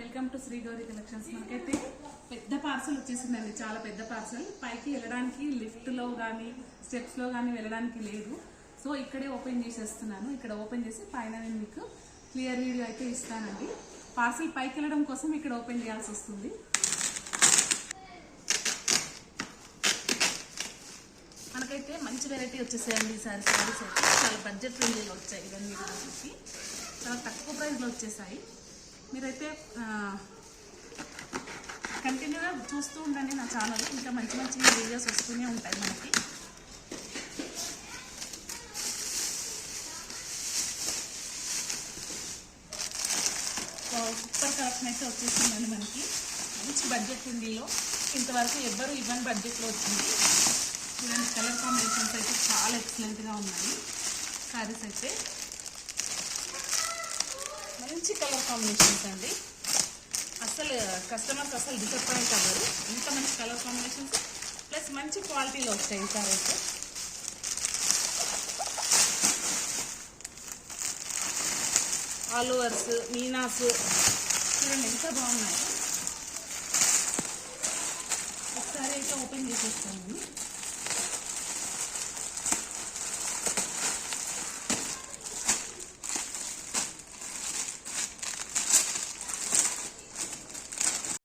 Welcome to Shri Gauri collections. మనకైతే పెద్ద parcel వచ్చేసిందండి, చాలా పెద్ద పార్సల్. పైకి వెళ్ళడానికి లిఫ్ట్లో కానీ స్టెప్స్లో కానీ వెళ్ళడానికి లేదు. సో ఇక్కడే ఓపెన్ చేసేస్తున్నాను. ఇక్కడ ఓపెన్ చేసి పైన నేను మీకు క్లియర్ వీడియో అయితే ఇస్తానండి. పార్సల్ పైకి వెళ్ళడం కోసం ఇక్కడ ఓపెన్ చేయాల్సి వస్తుంది. మనకైతే మంచి వెరైటీ వచ్చేసాయండి. ఈసారి సారీస్ అయితే చాలా బడ్జెట్ ఫ్రెండ్లీలో వచ్చాయి. ఇవన్నీ వచ్చేసి చాలా తక్కువ ప్రైస్లో వచ్చేసాయి. మీరైతే కంటిన్యూగా చూస్తూ ఉండండి నా ఛానల్. ఇంకా మంచి మంచి వీడియోస్ వస్తూనే ఉంటాయి మనకి. సూపర్ కలెక్షన్ అయితే వచ్చేసిందండి మనకి. మంచి బడ్జెట్ ఫ్రెండ్లీలో, ఇంతవరకు ఎవ్వరు ఇవ్వని బడ్జెట్లో వచ్చింది. చూడండి, కలర్ కాంబినేషన్స్ అయితే చాలా ఎక్సలెంట్గా ఉన్నాయి. శారీస్ అయితే మంచి కలర్ కాంబినేషన్స్ అండి. అసలు కస్టమర్స్ అసలు డిసప్పాయింట్ అవ్వరు. ఇంత మంచి కలర్ కాంబినేషన్స్ ప్లస్ మంచి క్వాలిటీలో వచ్చాయి ఈసారి అయితే. ఆల్ ఓవర్స్ మీనాస్ చూడండి ఎంత బాగున్నాయి. ఒకసారి అయితే ఓపెన్ చేసేస్తాను.